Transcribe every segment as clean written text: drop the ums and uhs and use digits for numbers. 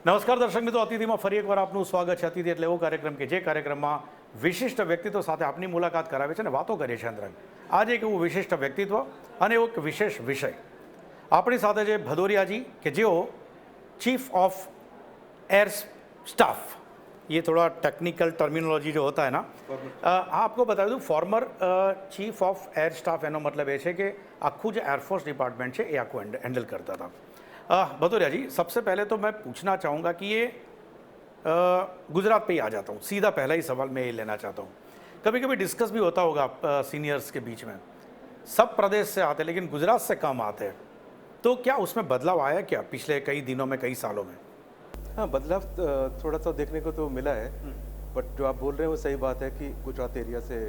નમસ્કાર દર્શક મિત્રો, અતિથિમાં ફરી એકવાર આપનું સ્વાગત છે. અતિથિ એટલે એવો કાર્યક્રમ કે જે કાર્યક્રમમાં વિશિષ્ટ વ્યક્તિત્વ સાથે આપની મુલાકાત કરાવે છે અને વાતો કરીએ છીએ અંતરંગ. આજે એક એવું વિશિષ્ટ વ્યક્તિત્વ અને એક વિશેષ વિષય આપણી સાથે છે ભદૌરિયાજી, કે જેઓ चीफ ऑफ एयर स्टाफ, ये थोड़ा टेक्निकल टर्मिनोलॉजी जो होता है ना, आपको बता दूँ former chief of air staff એનો મતલબ એ છે કે આખું જે એરફોર્સ ડિપાર્टमेंट છે એ આખું हैंडल करता था. भदौरिया जी, सबसे पहले तो मैं पूछना चाहूँगा कि ये गुजरात पे ही आ जाता हूँ सीधा. पहला ही सवाल मैं ये लेना चाहता हूँ. कभी कभी डिस्कस भी होता होगा सीनियर्स के बीच में, सब प्रदेश से आते हैं लेकिन गुजरात से कम आते हैं, तो क्या उसमें बदलाव आया क्या पिछले कई दिनों में, कई सालों में? हाँ, बदलाव थोड़ा सा देखने को तो मिला है, बट जो आप बोल रहे हैं वो सही बात है कि गुजरात एरिया से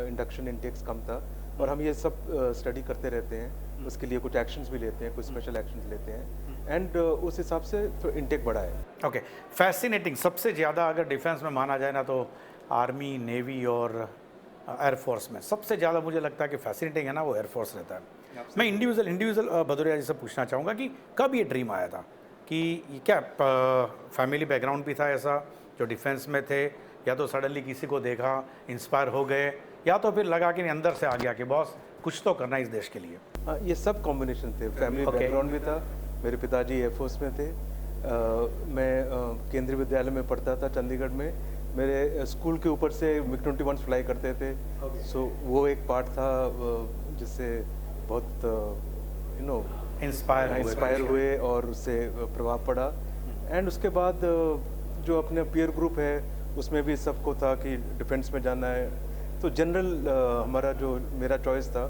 इंडक्शन इनटेक्स कम था और हम ये सब स्टडी करते रहते हैं. उसके लिए कुछ एक्शंस भी लेते हैं, कुछ स्पेशल एक्शंस लेते हैं एंड उस हिसाब से तो इनटेक बढ़ा है. ओके, फैसिनेटिंग सबसे ज़्यादा अगर डिफेंस में माना जाए ना तो आर्मी, नेवी और एयरफोर्स में सबसे ज़्यादा मुझे लगता है कि फैसिनेटिंग है ना वो एयरफोर्स रहता है. मैं इंडिविजुअल भदौरिया जी से पूछना चाहूँगा कि कब ये ड्रीम आया था कि क्या फैमिली बैकग्राउंड भी था ऐसा जो डिफेंस में थे, या तो सडनली किसी को देखा इंस्पायर हो गए, या तो फिर लगा कि अंदर से आ गया कि बॉस कुछ तो करना है इस देश के लिए? ये सब कॉम्बिनेशन थे. फैमिली बैकग्राउंड भी था, मेरे पिताजी एयरफोर्स में थे, मैं केंद्रीय विद्यालय में पढ़ता था चंडीगढ़ में. मेरे स्कूल के ऊपर से MiG-21 फ्लाई करते थे. सो वो एक पार्ट था जिससे बहुत इंस्पायर हुए और उससे प्रभाव पड़ा. एंड उसके बाद जो अपने पीयर ग्रुप है उसमें भी सबको था कि डिफेंस में जाना है. तो जनरल हमारा जो मेरा चॉइस था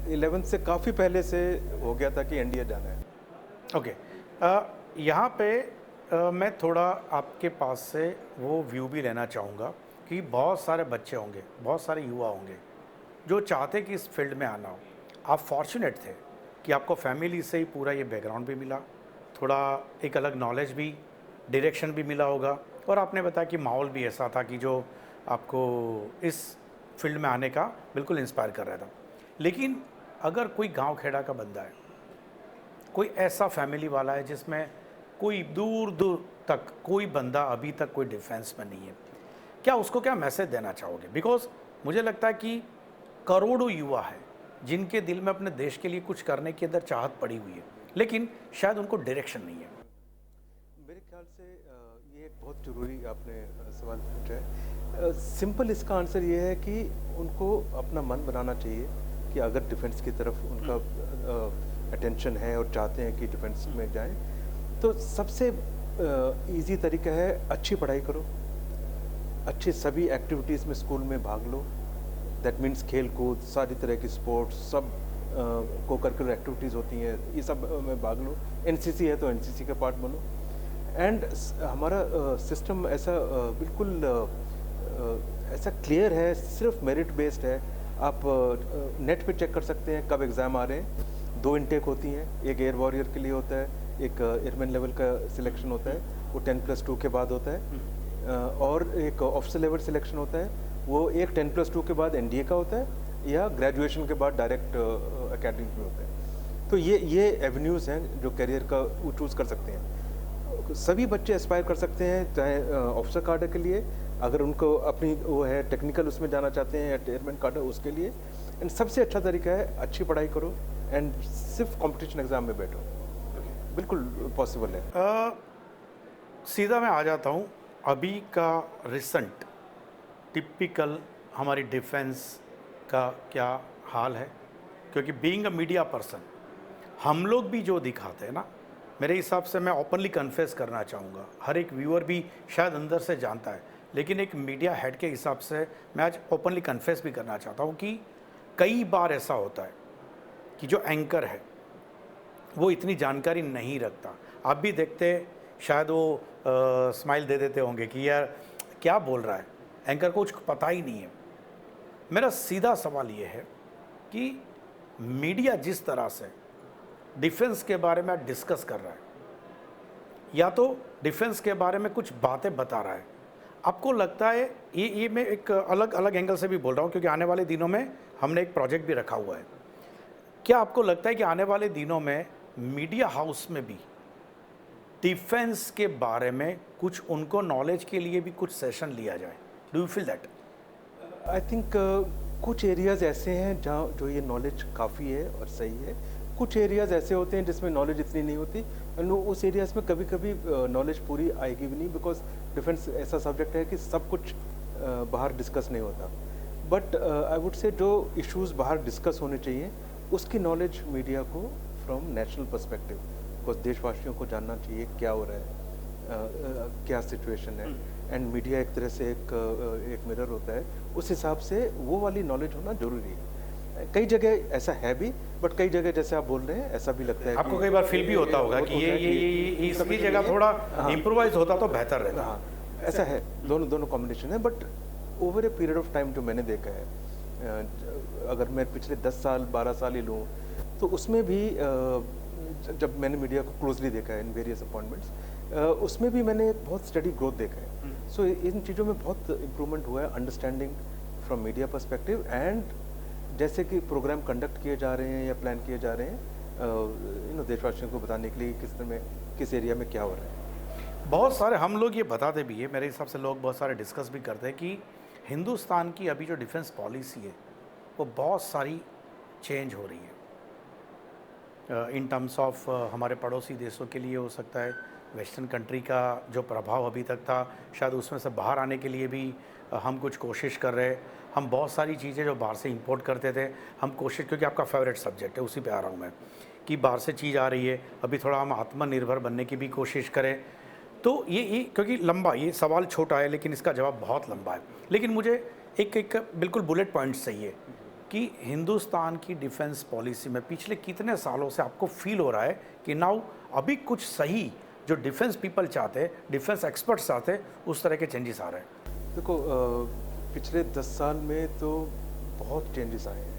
11th से काफ़ी पहले से हो गया था कि एनडीए जाना है. ओके, यहाँ पे मैं थोड़ा आपके पास से वो व्यू भी लेना चाहूँगा कि बहुत सारे बच्चे होंगे, बहुत सारे युवा होंगे जो चाहते कि इस फील्ड में आना हो. आप फॉर्चुनेट थे कि आपको फैमिली से ही पूरा ये बैकग्राउंड भी मिला, थोड़ा एक अलग नॉलेज भी, डायरेक्शन भी मिला होगा, और आपने बताया कि माहौल भी ऐसा था कि जो आपको इस फील्ड में आने का बिल्कुल इंस्पायर कर रहा था. लेकिन अगर कोई गांव खेड़ा का बंदा है, कोई ऐसा फैमिली वाला है जिसमें कोई दूर दूर तक कोई बंदा अभी तक कोई डिफेंस में नहीं है, क्या उसको क्या मैसेज देना चाहोगे? बिकॉज मुझे लगता है कि करोड़ों युवा है जिनके दिल में अपने देश के लिए कुछ करने की अंदर चाहत पड़ी हुई है, लेकिन शायद उनको डायरेक्शन नहीं है. मेरे ख्याल से ये एक बहुत ज़रूरी आपने सवाल पूछा है. सिंपल इसका आंसर ये है कि उनको अपना मन बनाना चाहिए कि अगर डिफेंस की तरफ उनका अटेंशन है और चाहते हैं कि डिफेंस में जाएं, तो सबसे इजी तरीका है अच्छी पढ़ाई करो, अच्छी सभी एक्टिविटीज़ में स्कूल में भाग लो. दैट मीन्स खेल कूद, सारी तरह की स्पोर्ट्स, सब को करिकुलर एक्टिविटीज़ होती हैं, ये सब में भाग लो. एनसीसी है तो एनसीसी का पार्ट बनो. एंड हमारा सिस्टम ऐसा बिल्कुल ऐसा क्लियर है, सिर्फ मेरिट बेस्ड है. आप नेट पे चेक कर सकते हैं कब एग्ज़ाम आ रहे हैं. 2 इनटेक होती हैं, एक एयर वॉरियर के लिए होता है, एक एयरमैन लेवल का सिलेक्शन होता है, वो 10+2 के बाद होता है, और एक ऑफिसर लेवल सिलेक्शन होता है, वो एक 10+2 के बाद एनडीए का होता है, या ग्रेजुएशन के बाद डायरेक्ट एकेडमी में होता है. तो ये एवेन्यूज़ हैं जो करियर का वो चूज़ कर सकते हैं. सभी बच्चे एस्पायर कर सकते हैं, चाहे ऑफिसर कार्डर के लिए, अगर उनको अपनी वो है टेक्निकल उसमें जाना चाहते हैं, या एयरमैन कार्डर उसके लिए. एंड सबसे अच्छा तरीका है अच्छी पढ़ाई करो एंड सिर्फ कंपटीशन एग्ज़ाम में बैठो. बिल्कुल पॉसिबल है. सीधा मैं आ जाता हूँ अभी का रिसेंट टिपिकल हमारी डिफेंस का क्या हाल है, क्योंकि बीइंग अ मीडिया पर्सन हम लोग भी जो दिखाते हैं ना, मेरे हिसाब से मैं ओपनली कन्फेस करना चाहूँगा, हर एक व्यूअर भी शायद अंदर से जानता है, लेकिन एक मीडिया हेड के हिसाब से मैं आज ओपनली कन्फेस भी करना चाहता हूँ कि कई बार ऐसा होता है कि जो एंकर है वो इतनी जानकारी नहीं रखता. आप भी देखते शायद वो स्माइल दे देते होंगे कि यार क्या बोल रहा है, एंकर को कुछ पता ही नहीं है. मेरा सीधा सवाल ये है कि मीडिया जिस तरह से डिफेंस के बारे में डिस्कस कर रहा है, या तो डिफेंस के बारे में कुछ बातें बता रहा है, आपको लगता है ये मैं एक अलग एंगल से भी बोल रहा हूँ क्योंकि आने वाले दिनों में हमने एक प्रोजेक्ट भी रखा हुआ है, क्या आपको लगता है कि आने वाले दिनों में मीडिया हाउस में भी डिफेंस के बारे में कुछ उनको नॉलेज के लिए भी कुछ सेशन लिया जाए? Do you feel that? I think कुछ एरियाज़ ऐसे हैं जहाँ जो ये नॉलेज काफ़ी है और सही है, कुछ एरियाज़ ऐसे होते हैं जिसमें नॉलेज इतनी नहीं होती, एंड उस एरियाज़ में कभी कभी नॉलेज पूरी आएगी भी नहीं, बिकॉज डिफेंस ऐसा सब्जेक्ट है कि सब कुछ बाहर डिस्कस नहीं होता। बट आई वुड से जो इश्यूज़ बाहर डिस्कस होने चाहिए उसकी नॉलेज मीडिया को फ्रॉम नेशनल पर्सपेक्टिव, बिकॉज देशवासियों को जानना चाहिए क्या हो रहा है, क्या सिचुएशन है, एंड मीडिया एक तरह से एक मिरर होता है, उस हिसाब से वो वाली नॉलेज होना जरूरी है। कई जगह ऐसा है भी, बट कई जगह जैसे आप बोल रहे हैं ऐसा भी लगता है आपको कई बार फील भी होता होगा कि ये इसकी जगह थोड़ा इम्प्रोवाइज होता तो बेहतर रहता। हाँ, ऐसा है, दोनों दोनों कॉम्बिनेशन है। But over a period of time जो मैंने देखा है, अगर मैं पिछले 10 साल 12 साल ही लूँ, तो उसमें भी जब मैंने मीडिया को क्लोजली देखा है इन वेरियस अपॉइंटमेंट्स, उसमें भी मैंने एक बहुत स्टडी ग्रोथ देखा है। सो इन चीज़ों में बहुत इम्प्रूवमेंट हुआ है, understanding from media perspective, and जैसे कि प्रोग्राम कंडक्ट किए जा रहे हैं या प्लान किए जा रहे हैं, देशवासियों को बताने के लिए किस एरिया में क्या हो रहा है। बहुत सारे हम लोग ये बताते भी है, मेरे हिसाब से लोग बहुत सारे डिस्कस भी करते हैं कि हिंदुस्तान की अभी जो डिफेंस पॉलिसी है वो बहुत सारी चेंज हो रही है इन टर्म्स ऑफ हमारे पड़ोसी देशों के लिए हो सकता है, वेस्टर्न कंट्री का जो प्रभाव अभी तक था शायद उसमें से बाहर आने के लिए भी हम कुछ कोशिश कर रहे हैं। हम बहुत सारी चीज़ें जो बाहर से इंपोर्ट करते थे हम कोशिश, क्योंकि आपका फेवरेट सब्जेक्ट है उसी पे आ रहा हूँ मैं, कि बाहर से चीज़ आ रही है, अभी थोड़ा हम आत्मनिर्भर बनने की भी कोशिश करें। तो ये क्योंकि लंबा, ये सवाल छोटा है लेकिन इसका जवाब बहुत लंबा है, लेकिन मुझे एक बिल्कुल बुलेट पॉइंट्स चाहिए कि हिंदुस्तान की डिफेंस पॉलिसी में पिछले कितने सालों से आपको फील हो रहा है कि नाउ अभी कुछ सही जो डिफेंस पीपल चाहते हैं, डिफेंस एक्सपर्ट्स चाहते हैं, उस तरह के चेंजेस आ रहे हैं? देखो, पिछले 10 साल में तो बहुत चेंजेस आए हैं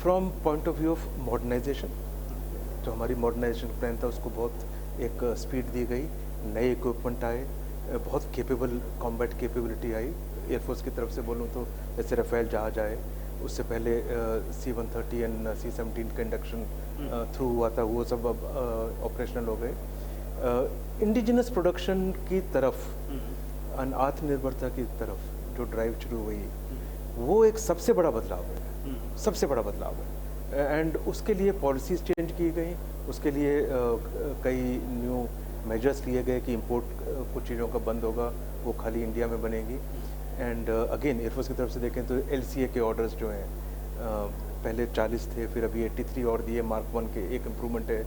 from point of view of modernisation. जो हमारी मॉडर्नाइजेशन प्लान था उसको बहुत एक स्पीड दी गई, नए इक्विपमेंट आए, बहुत केपेबल कॉम्बैट कैपेबिलिटी आई। एयरफोर्स की तरफ से बोलूँ तो जैसे राफेल जहाज आए, उससे पहले C-130 एंड C-17 का इंडक्शन थ्रू हुआ था, वो सब अब ऑपरेशनल हो गए। इंडिजिनस प्रोडक्शन की तरफ, आत्मनिर्भरता की तरफ जो ड्राइव शुरू हुई, वो एक सबसे बड़ा बदलाव है, सबसे बड़ा बदलाव है। एंड उसके लिए पॉलिसीज चेंज की गई, उसके लिए कई न्यू मेजर्स लिए गए कि इंपोर्ट कुछ चीज़ों का बंद होगा, वो खाली इंडिया में बनेगी। एंड अगेन एयरफोर्स की तरफ से देखें तो LCA के ऑर्डर्स जो हैं, पहले 40 थे, फिर अभी 83 और दिए। Mark 1 के एक इम्प्रूवमेंट है।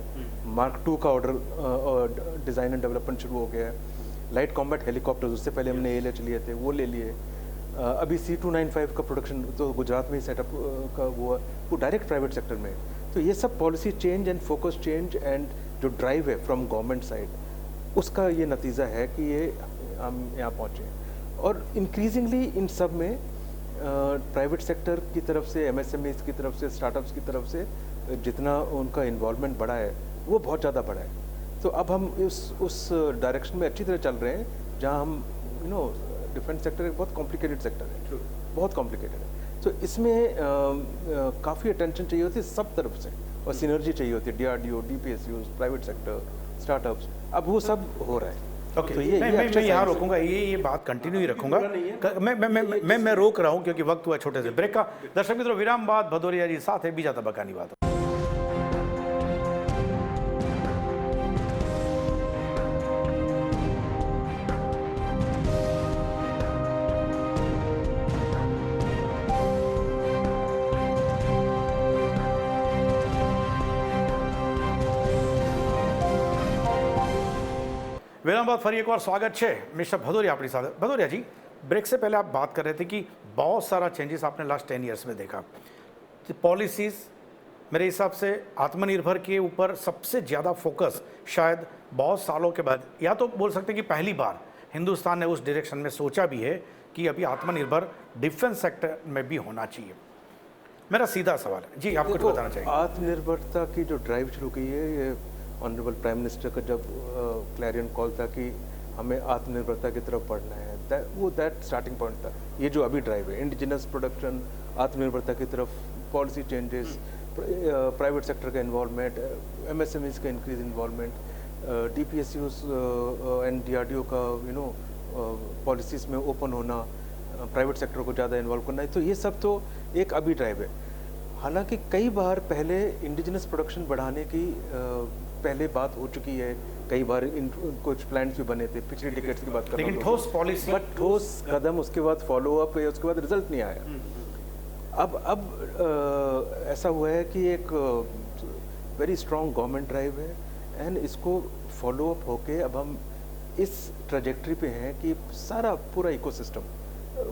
Mark 2 का ऑर्डर डिज़ाइन एंड डेवलपमेंट शुरू हो गया है। लाइट कॉम्बैट हेलीकॉप्टर्स, उससे पहले हमने ALH लिए थे, वो ले लिए। अभी C-295 का प्रोडक्शन तो गुजरात में ही सेटअप का वो डायरेक्ट प्राइवेट सेक्टर में। तो ये सब policy change and focus change and जो ड्राइव है फ्रॉम गवर्नमेंट साइड, उसका ये नतीजा है कि ये हम यहाँ पहुँचे। और इंक्रीजिंगली इन सब में प्राइवेट सेक्टर की तरफ से, MSMEs की तरफ से, स्टार्टअप्स की तरफ से जितना उनका इन्वॉल्वमेंट बढ़ा है वो बहुत ज़्यादा बढ़ा है। तो अब हम उस डायरेक्शन में अच्छी तरह चल रहे हैं, जहाँ हम डिफेंस सेक्टर एक बहुत कॉम्प्लिकेटेड सेक्टर है, बहुत कॉम्प्लिकेटेड है। तो इसमें काफ़ी अटेंशन चाहिए होती है सब तरफ से, और सिनर्जी चाहिए होती है, DRDO, DPSUs, private sector, startups. अब वो सब हो रहा है। ओके, मैं यहाँ रोकूंगा, ये बात कंटिन्यू ही रखूंगा। मैं रोक रहा हूँ क्योंकि वक्त हुआ छोटे से ब्रेक का। दर्शक मित्रों, विराम बाद भदौरिया जी साथ है, बीजा तबकानी बात। विराम बाद फरी एक बार स्वागत है मिस्टर भदौरिया अपनी साथ। भदौरिया जी, ब्रेक से पहले आप बात कर रहे थे कि बहुत सारा चेंजेस आपने लास्ट 10 ईयर्स में देखा। पॉलिसीज़ मेरे हिसाब से आत्मनिर्भर के ऊपर सबसे ज़्यादा फोकस शायद बहुत सालों के बाद, या तो बोल सकते हैं कि पहली बार हिंदुस्तान ने उस डायरेक्शन में सोचा भी है कि अभी आत्मनिर्भर डिफेंस सेक्टर में भी होना चाहिए। मेरा सीधा सवाल है जी, आप कुछ बताना चाहिए। आत्मनिर्भरता की जो ड्राइव शुरू की है, ये ऑनरेबल प्राइम मिनिस्टर का जब क्लैरियन कॉल था कि हमें आत्मनिर्भरता की तरफ बढ़ना है, दैट स्टार्टिंग पॉइंट था। ये जो अभी ड्राइव है, इंडिजिनस प्रोडक्शन, आत्मनिर्भरता की तरफ, पॉलिसी चेंजेस, प्राइवेट सेक्टर का इन्वॉल्वमेंट, MSMEs का increase involvement, DPSUs and DRDO का पॉलिसीज़ में ओपन होना, प्राइवेट सेक्टर को ज़्यादा इन्वॉल्व करना है, तो ये सब तो एक अभी ड्राइव है। हालांकि कई बार पहले इंडिजिनस प्रोडक्शन बढ़ाने की पहले बात हो चुकी है, कई बार कुछ प्लान्स भी बने थे, पिछले डिकेट्स की बात कर रहा हूं, लेकिन ठोस पॉलिसी, बट ठोस कदम उसके बाद फॉलो अप या उसके बाद रिजल्ट नहीं आया। अब ऐसा हुआ है कि एक वेरी स्ट्रॉन्ग गवर्नमेंट ड्राइव है एंड इसको फॉलो अप होके अब हम इस ट्रजेक्ट्री पे हैं कि सारा पूरा इकोसिस्टम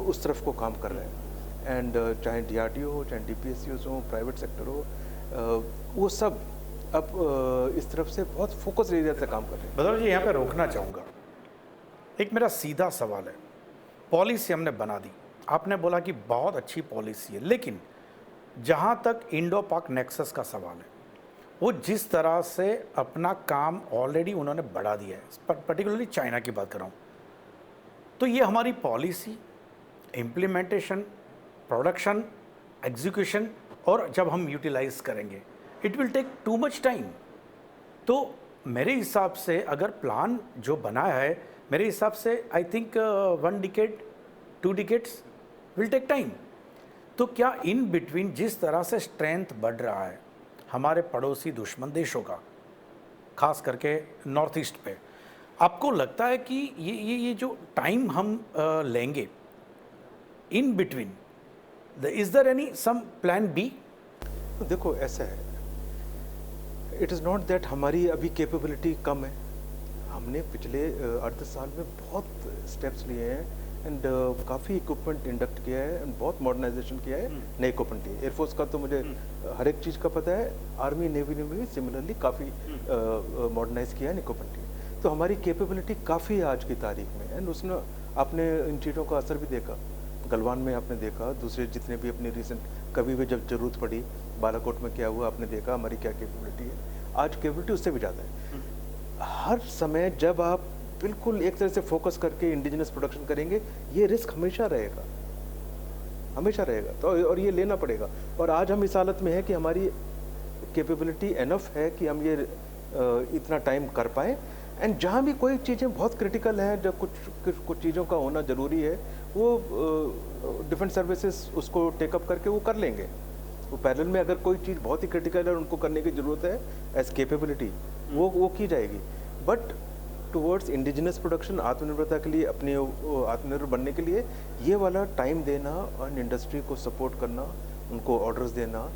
उस तरफ को काम कर रहे हैं। एंड चाहे DRDO हो, चाहे DPSUs हो, प्राइवेट सेक्टर हो, वो सब अब इस तरफ से बहुत फोकस एरिया से काम कर रहे हैं। बदौर जी यहाँ पे रोकना चाहूँगा, एक मेरा सीधा सवाल है, पॉलिसी हमने बना दी, आपने बोला कि बहुत अच्छी पॉलिसी है, लेकिन जहाँ तक इंडो पाक नेक्सस का सवाल है, वो जिस तरह से अपना काम ऑलरेडी उन्होंने बढ़ा दिया है, पर्टिकुलरली चाइना की बात कर रहा हूँ, तो ये हमारी पॉलिसी, इम्प्लीमेंटेशन, प्रोडक्शन, एग्जीक्यूशन और जब हम यूटिलाइज करेंगे, it will take too much time. तो मेरे हिसाब से अगर प्लान जो बनाया है, मेरे हिसाब से I think 1 decade 2 decades will take time. तो क्या इन बिटवीन जिस तरह से स्ट्रेंथ बढ़ रहा है हमारे पड़ोसी दुश्मन देशों का, खास करके नॉर्थ ईस्ट पे, आपको लगता है कि ये जो टाइम हम लेंगे in between, is there any some plan B? देखो ऐसा है, इट इज़ नॉट दैट हमारी अभी कैपेबिलिटी कम है, हमने पिछले अर्ध साल में बहुत स्टेप्स लिए हैं एंड काफ़ी इक्विपमेंट इंडक्ट किया है एंड बहुत मॉडर्नाइजेशन किया है, नए इक्विपमेंट लिए। एयरफोर्स का तो मुझे हर एक चीज़ का पता है, आर्मी नेवी ने भी सिमिलरली काफ़ी मॉडर्नाइज किया है, इक्विपमेंट लिए। तो हमारी कैपेबिलिटी काफ़ी आज की तारीख में, एंड उसने आपने इन चीज़ों का असर भी देखा, गलवान में आपने देखा, दूसरे जितने भी अपनी रिसेंट कभी भी जब जरूरत पड़ी, बालाकोट में क्या हुआ आपने देखा, हमारी क्या कैपेबिलिटी है। आज कैपेबिलिटी उससे भी ज़्यादा है। हर समय जब आप बिल्कुल एक तरह से फोकस करके इंडिजिनस प्रोडक्शन करेंगे, ये रिस्क हमेशा रहेगा, हमेशा रहेगा, तो और ये लेना पड़ेगा। और आज हम इस हालत में है कि हमारी कैपेबिलिटी एनफ है कि हम ये इतना टाइम कर पाए। एंड जहाँ भी कोई चीज़ें बहुत क्रिटिकल हैं, जब कुछ चीज़ों का होना ज़रूरी है, वो डिफेंस सर्विसेज उसको टेकअप करके वो कर लेंगे। वो पैरेलल में अगर कोई चीज़ बहुत ही क्रिटिकल है और उनको करने की ज़रूरत है एज कैपेबिलिटी, वो की जाएगी। बट टुवर्ड्स इंडिजिनस प्रोडक्शन, आत्मनिर्भरता के लिए, अपने आत्मनिर्भर बनने के लिए ये वाला टाइम देना और इंडस्ट्री को सपोर्ट करना, उनको ऑर्डर्स देना,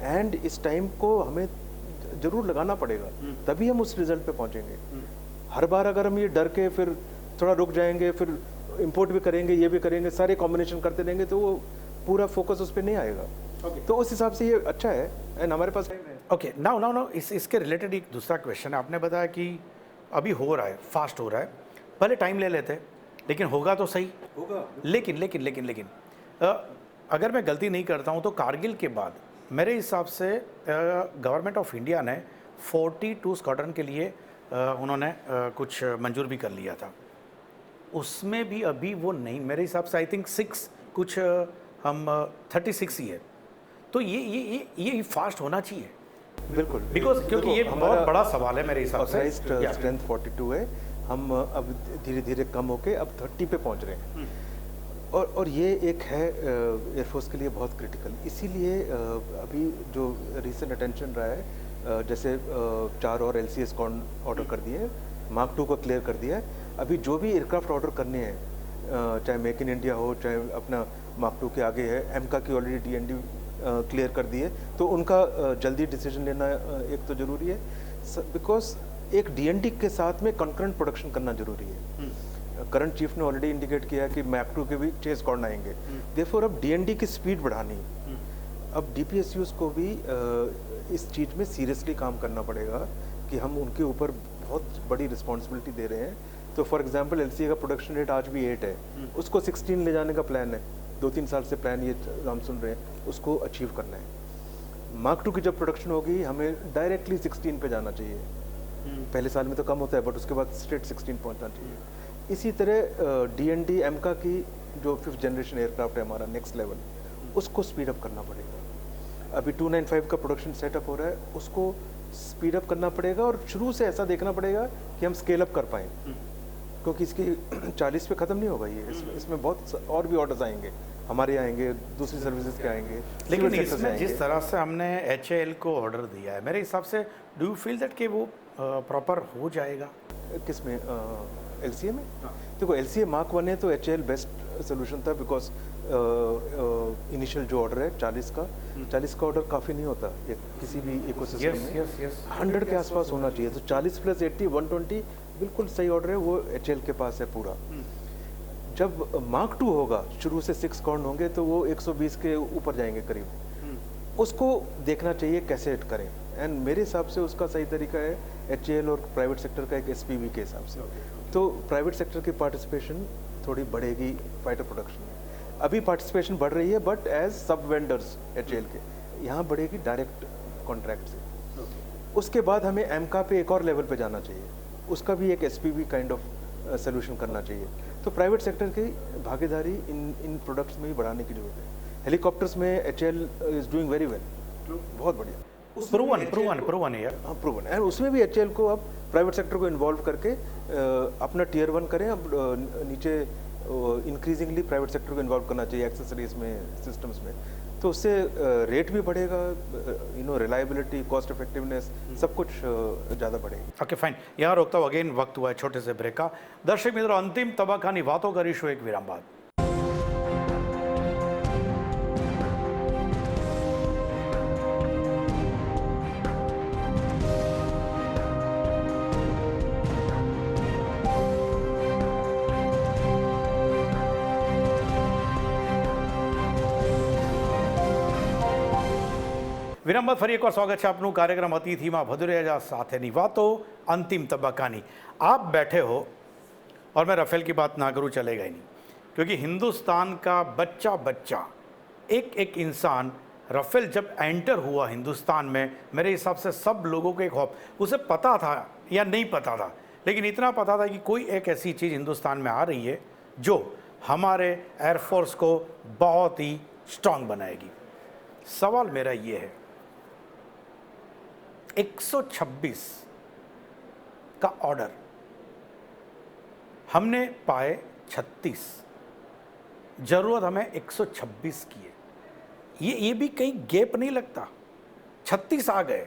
एंड इस टाइम को हमें ज़रूर लगाना पड़ेगा, तभी हम उस रिजल्ट पे पहुंचेंगे। हर बार अगर हम ये डर के फिर थोड़ा रुक जाएंगे, फिर इंपोर्ट भी करेंगे, ये भी करेंगे, सारे कॉम्बिनेशन करते रहेंगे, तो वो पूरा फोकस उस पर नहीं आएगा। तो उस हिसाब से ये अच्छा है एंड हमारे पास ओके। नाउ इसके रिलेटेड एक दूसरा क्वेश्चन है। आपने बताया कि अभी हो रहा है, फास्ट हो रहा है, पहले टाइम ले लेते, लेकिन होगा तो सही होगा। लेकिन अगर मैं गलती नहीं करता हूँ तो कारगिल के बाद मेरे हिसाब से गवर्नमेंट ऑफ इंडिया ने 42 स्क्वाड्रन के लिए उन्होंने कुछ मंजूर भी कर लिया था, उसमें भी अभी वो नहीं, मेरे हिसाब से आई थिंक 6 कुछ हम 36 ही है। तो ये फास्ट होना चाहिए बिल्कुल, बिकॉज क्योंकि ये बहुत बड़ा सवाल है मेरे हिसाब से। स्ट्रेंथ 42 है, हम अब धीरे धीरे कम होके अब 30 पे पहुंच रहे हैं, और ये एक है एयरफोर्स के लिए बहुत क्रिटिकल। इसीलिए अभी जो रिसेंट अटेंशन रहा है, जैसे 4 और LCS ऑर्डर कर दिए, मार्क 2 को क्लियर कर दिया है। अभी जो भी एयरक्राफ्ट ऑर्डर करने हैं, चाहे मेक इन इंडिया हो, चाहे अपना मार्क 2 के आगे है, एमका की ऑलरेडी DND क्लियर कर दिए, तो उनका जल्दी डिसीजन लेना एक तो ज़रूरी है, बिकॉज एक DND के साथ में कंकरेंट प्रोडक्शन करना ज़रूरी है। करंट चीफ ने ऑलरेडी इंडिकेट किया कि मैक 2 के भी 6 स्क्वाड आएंगे, देयरफॉर अब DND की स्पीड बढ़ानी, अब DPSUs को भी इस चीज़ में सीरियसली काम करना पड़ेगा कि हम उनके ऊपर बहुत बड़ी रिस्पॉन्सिबिलिटी दे रहे हैं। तो फॉर एग्जांपल LCA का प्रोडक्शन रेट आज भी 8 है, उसको 16 ले जाने का प्लान है, 2-3 साल से प्लान ये हम सुन रहे हैं, उसको अचीव करना है। मार्क 2 की जब प्रोडक्शन होगी, हमें डायरेक्टली 16 पे जाना चाहिए। पहले साल में तो कम होता है, बट उसके बाद स्ट्रेट 16 पहुंचना चाहिए। इसी तरह DND एमका की जो 5th जनरेशन एयरक्राफ्ट है हमारा नेक्स्ट लेवल, उसको स्पीड अप करना पड़ेगा। अभी 295 का प्रोडक्शन सेटअप हो रहा है, उसको स्पीड अप करना पड़ेगा और शुरू से ऐसा देखना पड़ेगा कि हम स्केल अप कर पाएँ, क्योंकि इसकी 40 पे ख़त्म नहीं होगा ये, इसमें बहुत और भी ऑर्डर्स आएंगे, हमारे आएंगे, दूसरी सर्विसेज के आएंगे, लेकिन इसमें जिस तरह से हमने HAL को ऑर्डर दिया है, मेरे हिसाब से डू यू फील दैट कि वो प्रॉपर हो जाएगा? किसमें, LCA में? देखो LCA Mark 1 है तो HAL बेस्ट सोल्यूशन था, बिकॉज इनिशियल जो ऑर्डर है 40 का ऑर्डर काफ़ी नहीं होता ये किसी भी इकोसिस्टम में। 100 के आसपास होना चाहिए, तो 40 + 80 120 बिल्कुल सही ऑर्डर है, वो HAL के पास है पूरा। जब Mark 2 होगा, शुरू से 6 कॉर्न होंगे तो वो 120 के ऊपर जाएंगे करीब, उसको देखना चाहिए कैसे करें, एंड मेरे हिसाब से उसका सही तरीका है HAL और प्राइवेट सेक्टर का एक SPV के हिसाब से। तो प्राइवेट सेक्टर की पार्टिसिपेशन थोड़ी बढ़ेगी फाइटर प्रोडक्शन में। अभी पार्टिसिपेशन बढ़ रही है बट एज सब वेंडर्स HAL के, यहाँ बढ़ेगी डायरेक्ट कॉन्ट्रैक्ट से। उसके बाद हमें एमका पे एक और लेवल पे जाना चाहिए, उसका भी एक SPV काइंड ऑफ सोल्यूशन करना चाहिए। तो प्राइवेट सेक्टर की भागीदारी इन प्रोडक्ट्स में भी बढ़ाने की जरूरत है। हेलीकॉप्टर्स में HAL is doing very well, बहुत बढ़िया, प्रूवन है यार। हाँ प्रूवन है, उसमें भी HAL को अब प्राइवेट सेक्टर को इन्वॉल्व करके अपना Tier 1 करें। अब नीचे इंक्रीजिंगली प्राइवेट सेक्टर को इन्वॉल्व करना चाहिए एक्सेसरीज में, सिस्टम्स में, तो उससे रेट भी बढ़ेगा, रिलायबिलिटी, कॉस्ट इफेक्टिवनेस, सब कुछ ज़्यादा बढ़ेगी। ओके फाइन, यहाँ रोकता हूँ, अगेन वक्त हुआ है छोटे से ब्रेक का। दर्शक मित्रों, अंतिम तबक्काની વાતો કરીશું એક વિરામ બાદ। વિરામ બાદ ફરી એકવાર સ્વાગત છે આપનું કાર્યક્રમ અતિથિમાં ભદુરિયા સાથેની વાતો અંતિમ તબક્કાની। आप बैठे हो और मैं राफेल की बात ना करूं चलेगा ही नहीं, क्योंकि हिंदुस्तान का बच्चा बच्चा एक एक इंसान राफेल जब एंटर हुआ हिंदुस्तान में, मेरे हिसाब से सब लोगों को एक खौफ, उसे पता था या नहीं पता था, लेकिन इतना पता था कि कोई एक ऐसी चीज़ हिंदुस्तान में आ रही है जो हमारे एयरफोर्स को बहुत ही स्ट्रांग बनाएगी। सवाल मेरा ये है, 126 का ऑर्डर हमने पाए 36, जरूरत हमें 126 की है। ये भी कहीं गैप नहीं लगता? 36 आ गए,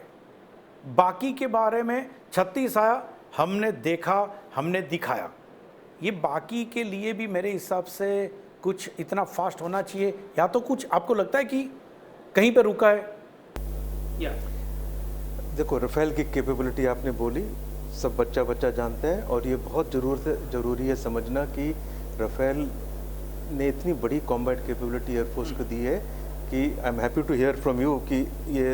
बाकी के बारे में 36 आया, हमने देखा, हमने दिखाया। ये बाकी के लिए भी मेरे हिसाब से कुछ इतना फास्ट होना चाहिए, या तो कुछ आपको लगता है कि कहीं पे रुका है? या देखो, राफेल की कैपेबिलिटी आपने बोली, सब बच्चा बच्चा जानते हैं, और ये बहुत ज़रूरी है समझना कि राफेल ने इतनी बड़ी कॉम्बैट कैपेबिलिटी एयरफोर्स को दी है कि I am happy to hear from you कि ये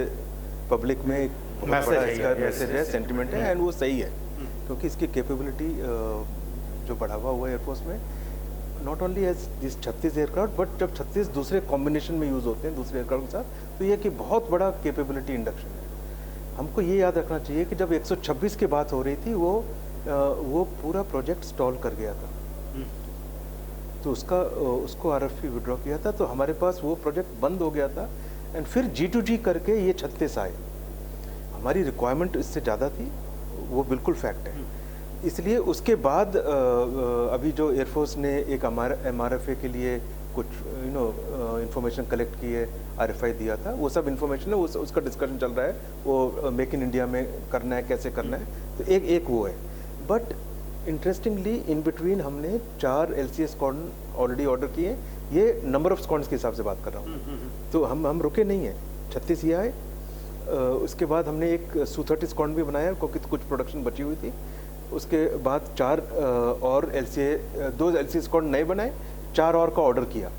पब्लिक में बहुत बड़ा इसका मैसेज है, सेंटिमेंट है, एंड वो सही है, क्योंकि इसकी कैपेबिलिटी जो बढ़ावा हुआ है एयरफोर्स में, not only as this 36 aircraft, but जब 36 दूसरे कॉम्बिनेशन में यूज़ होते हैं दूसरे एयरक्राफ्ट के साथ, तो ये कि बहुत बड़ा कैपेबिलिटी इंडक्शन है। हमको ये याद रखना चाहिए कि जब 126 की बात हो रही थी, वो पूरा प्रोजेक्ट स्टॉल कर गया था, तो उसको RFP विड्रॉ किया था, तो हमारे पास वो प्रोजेक्ट बंद हो गया था, एंड फिर G2G करके ये 36 आए। हमारी रिक्वायरमेंट इससे ज़्यादा थी, वो बिल्कुल फैक्ट है। इसलिए उसके बाद अभी जो एयरफोर्स ने एक MRFA के लिए कुछ इंफॉर्मेशन कलेक्ट की है, RFI दिया था, वो सब इंफॉर्मेशन है, उसका डिस्कशन चल रहा है, वो मेक इन इंडिया में करना है, कैसे करना है, तो एक वो है। बट इंटरेस्टिंगली इन बिटवीन हमने 4 LCA स्क्वाड्रन ऑलरेडी ऑर्डर किए, ये नंबर ऑफ स्क्वाड्रन्स के हिसाब से बात कर रहा हूँ, तो हम रुके नहीं हैं, 36 ये आए। उसके बाद हमने एक Su-30 स्क्वाड्रन भी बनाया, क्योंकि कुछ प्रोडक्शन बची हुई थी। उसके बाद 4 और LCA 2 LCA स्क्वाड्रन नए बनाए, 4 और का ऑर्डर किया,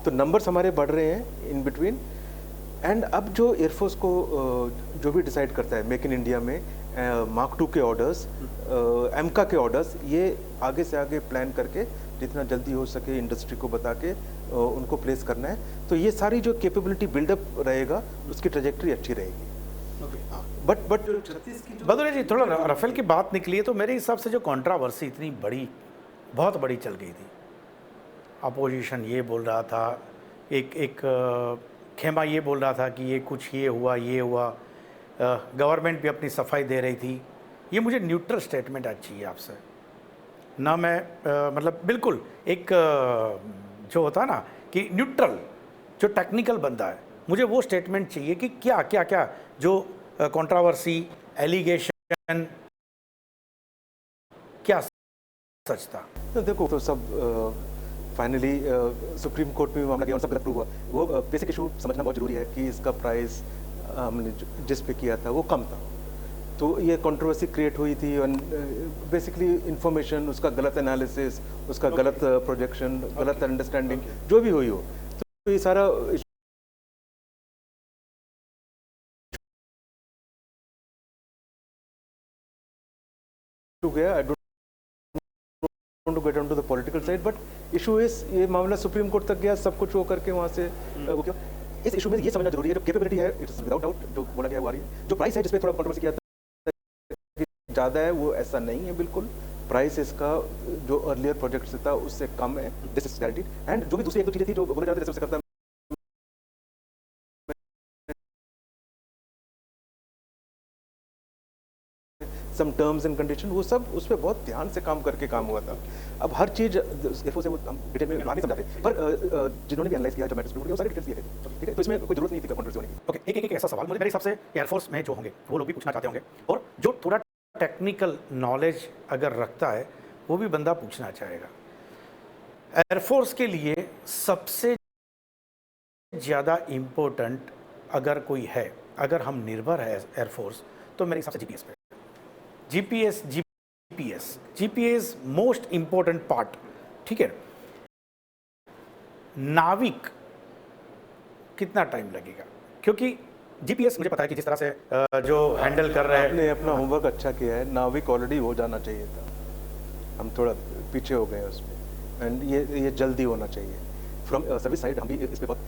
तो नंबर्स हमारे बढ़ रहे हैं इन बिटवीन। एंड अब जो एयरफोर्स को जो भी डिसाइड करता है मेक इन इंडिया में Mark 2 के ऑर्डर्स, एमका के ऑर्डर्स, ये आगे से आगे प्लान करके जितना जल्दी हो सके इंडस्ट्री को बता के उनको प्लेस करना है। तो ये सारी जो कैपेबिलिटी बिल्डअप रहेगा, उसकी ट्रेजेक्ट्री अच्छी रहेगी। बट भदुरिया जी, थोड़ा राफेल की बात निकली है, तो मेरे हिसाब से जो कंट्रोवर्सी इतनी बड़ी, बहुत बड़ी चल गई थी, अपोजिशन ये बोल रहा था, एक खेमा ये बोल रहा था कि ये कुछ ये हुआ, गवर्नमेंट भी अपनी सफाई दे रही थी। ये मुझे न्यूट्रल स्टेटमेंट आज चाहिए आपसे। ना मैं मतलब बिल्कुल एक जो होता है ना कि न्यूट्रल, जो टेक्निकल बंदा है, मुझे वो स्टेटमेंट चाहिए कि क्या जो कंट्रोवर्सी, एलिगेशन, क्या सच था। तो देखो, तो सब फाइनली सुप्रीम कोर्ट में मामला गया और सब गलत प्रूव हुआ। वो बेसिक इशू समझना बहुत जरूरी है कि इसका प्राइस हमने जिस पे किया था वो कम था, तो ये कंट्रोवर्सी क्रिएट हुई थी। बेसिकली इंफॉर्मेशन, उसका गलत एनालिसिस, उसका गलत प्रोजेक्शन, गलत अंडरस्टैंडिंग जो भी हुई हो, तो ये सारा गया। I don't get on to the political side, but issue is, ये मामला सुप्रीम कोर्ट तक गया, सब कुछ वो करके वहाँ से वो किया। इस इशू में ये समझना जरूरी है, जो कैपेबिलिटी है इट्स विदाउट डाउट, जो बोला गया वो आ रही है। जो प्राइस है जिस पे थोड़ा कंट्रोवर्सी किया था ज़्यादा है, वो ऐसा नहीं है बिल्कुल। प्राइस इसका जो अर्लियर प्रोजेक्ट से था उससे कम है, दिस इज गारंटीड। एंड जो भी दूसरी एक दो चीज़ें थी जो बोले जाते थे उससे करता सम टर्म्स एंड कंडीशन, वो सब उस पर बहुत ध्यान से काम करके काम हुआ था। अब हर चीज़ से वो हम डिटेल में नहीं समझाते, पर जिन्होंने भी एनालाइज किया, जो मैटर्स वो सारे डिटेल्स दिए थे, ठीक है। तो इसमें कोई जरूरत नहीं थी कंट्रोवर्सी होने की। ओके, एक ऐसा सवाल मुझे मेरे हिसाब से एयरफोर्स में जो होंगे वो लोग भी पूछना चाहते होंगे, और जो थोड़ा टेक्निकल नॉलेज अगर रखता है वो भी बंदा पूछना चाहेगा। एयरफोर्स के लिए सबसे ज़्यादा इम्पोर्टेंट अगर कोई है, अगर हम निर्भर है एयरफोर्स, तो मेरे हिसाब से जीपीएस पे। जीपीएस मोस्ट इंपॉर्टेंट पार्ट, ठीक है। नाविक कितना टाइम लगेगा, क्योंकि जीपीएस मुझे पता है कि जिस तरह से जो हैंडल कर रहे हैं, आपने अपना होमवर्क अच्छा किया है। नाविक ऑलरेडी हो जाना चाहिए था, हम थोड़ा पीछे हो गए उसमें, एंड ये जल्दी होना चाहिए। फ्रॉम सर्विस साइड हम भी इस पे बहुत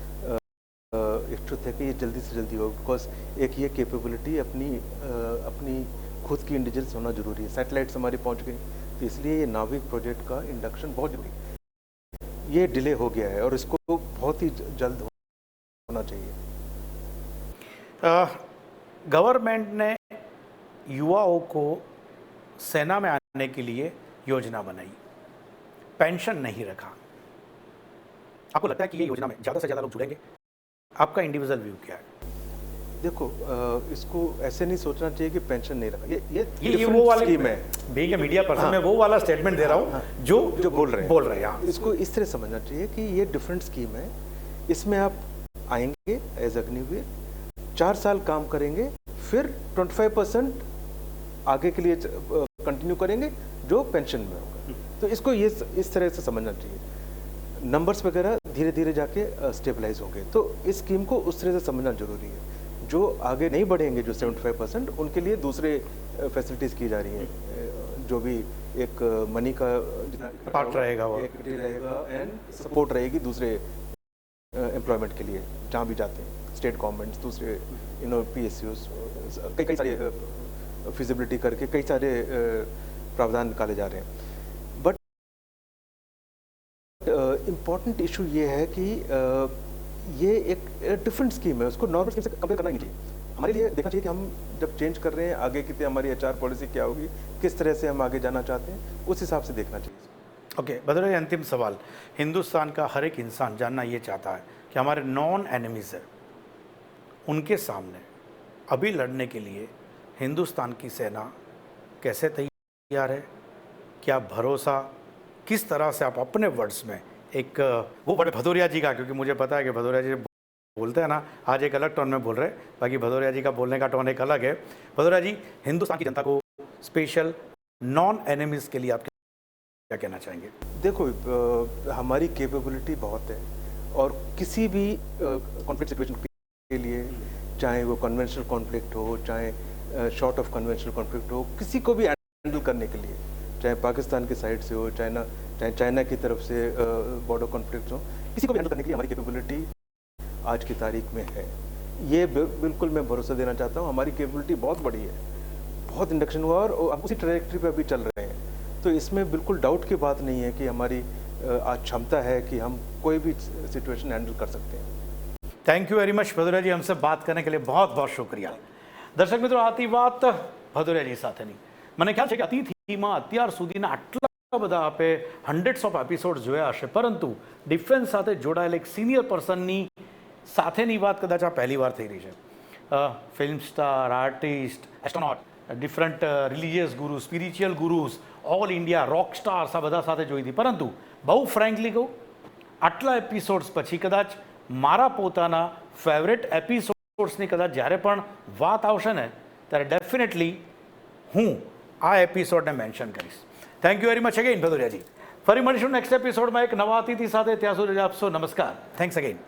इच्छुक थे कि ये जल्दी से जल्दी हो, बिकॉज एक ये कैपेबिलिटी अपनी खुद की इंडिजिल्स होना जरूरी है। सैटेलाइट्स हमारी पहुंच गई, तो इसलिए ये नाविक प्रोजेक्ट का इंडक्शन बहुत जरूरी है। ये डिले हो गया है और इसको बहुत ही जल्द होना चाहिए। गवर्नमेंट ने युवाओं को सेना में आने के लिए योजना बनाई, पेंशन नहीं रखा। आपको लगता है कि ये योजना में ज़्यादा से ज़्यादा लोग जुड़ेंगे? आपका इंडिविजुअल व्यू क्या है? देखो, इसको ऐसे नहीं सोचना चाहिए कि पेंशन नहीं रखा। ये वो वाली स्कीम है। बीइंग ए मीडिया पर्सन, मैं वो वाला स्टेटमेंट दे रहा हूँ जो बोल रहे हैं। इसको इस तरह समझना चाहिए कि ये डिफरेंट स्कीम है। इसमें आप आएंगे एज अग्निवीर, 4 साल काम करेंगे, फिर 25% आगे के लिए कंटिन्यू करेंगे जो पेंशन में होगा। तो इसको ये इस तरह से समझना चाहिए। नंबर्स वगैरह धीरे धीरे जाके स्टेबलाइज होंगे, तो इस स्कीम को उस तरह से समझना जरूरी है। जो आगे नहीं बढ़ेंगे, जो 75%, उनके लिए दूसरे फैसिलिटीज़ की जा रही हैं, जो भी एक मनी का पार्ट रहेगा, वो एंड सपोर्ट रहेगी दूसरे एम्प्लॉयमेंट के लिए जहाँ भी जाते हैं, स्टेट गवर्नमेंट्स, दूसरे PSUs, कई सारे फिजिबिलिटी करके कई सारे प्रावधान निकाले जा रहे हैं। बट इम्पॉर्टेंट इशू ये है कि ये एक डिफरेंट स्कीम है, उसको नॉर्मल स्कीम से कंपेयर करना ही नहीं चाहिए। हमारे लिए देखना चाहिए कि हम जब चेंज कर रहे हैं, आगे कितनी हमारी HR पॉलिसी क्या होगी, किस तरह से हम आगे जाना चाहते हैं, उस हिसाब से देखना चाहिए। ओके, भदौरिया, अंतिम सवाल। हिंदुस्तान का हर एक इंसान जानना ये चाहता है कि हमारे नॉन एनिमीज़ है, उनके सामने अभी लड़ने के लिए हिंदुस्तान की सेना कैसे तैयार है? क्या भरोसा, किस तरह से आप अपने वर्ड्स में एक वो बड़े भदौरिया जी का, क्योंकि मुझे पता है कि भदौरिया जी बोलते हैं ना, आज एक अलग टोन में बोल रहे हैं, बाकी भदौरिया जी का बोलने का टोन एक अलग है। भदौरिया जी, हिंदुस्तान की जनता को स्पेशल नॉन एनिमीज़ के लिए आप क्या कहना चाहेंगे? देखो, हमारी कैपेबिलिटी बहुत है, और किसी भी कॉन्फ्लिक्ट सिचुएशन के लिए, चाहे वो कन्वेंशनल कॉन्फ्लिक्ट हो, चाहे शॉर्ट ऑफ कन्वेंशनल कॉन्फ्लिक्ट हो, किसी को भी हैंडल करने के लिए, चाहे पाकिस्तान की साइड से हो, चाहे चाइना की तरफ से बॉर्डर कॉन्फ्लिक्ट हो, किसी को भी हैंडल करने के लिए हमारी कैपेबिलिटी आज की तारीख में है। ये बिल्कुल मैं भरोसा देना चाहता हूँ। हमारी कैपेबिलिटी बहुत बड़ी है, बहुत इंडक्शन हुआ और हम उसी ट्रैजेक्टरी पे अभी चल रहे हैं। तो इसमें बिल्कुल डाउट की बात नहीं है कि हमारी आज क्षमता है कि हम कोई भी सिचुएशन हैंडल कर सकते हैं। Thank you very much Bhadauria ji, हमसे बात करने के लिए बहुत बहुत शुक्रिया. દર્શક મિત્રો, આથી વાત ભદૌરિયાજી સાથેની. મને ખ્યાલ છે કે અતિથિમાં અત્યાર સુધીના આટલા બધા આપે હંડ્રેડ્સ ઓફ એપિસોડ જોયા હશે, પરંતુ ડિફેન્સ સાથે જોડાયેલ એક સિનિયર પર્સનની સાથેની વાત કદાચ આ પહેલી વાર થઈ રહી છે. Film star, artist, astronaut, different religious ગુરુ, સ્પિરિચ્યુઅલ ગુરુઝ, ઓલ ઇન્ડિયા રોક સ્ટાર્સ, આ બધા સાથે જોઈ હતી. પરંતુ બહુ ફ્રેન્કલી કહું, આટલા એપિસોડ્સ પછી કદાચ મારા પોતાના ફેવરેટ એપિસોડ્સની કદાચ જ્યારે પણ વાત આવશે ને, ત્યારે ડેફિનેટલી હું આ એપિસોડને મેન્શન કરીશ. Thank you very much again Bhadauriaji. ફરી મળીશું નેક્સ્ટ એપિસોડમાં એક નવા અતિથિ સાથે. ત્યાં સુધી આપશો નમસ્કાર. Thanks again.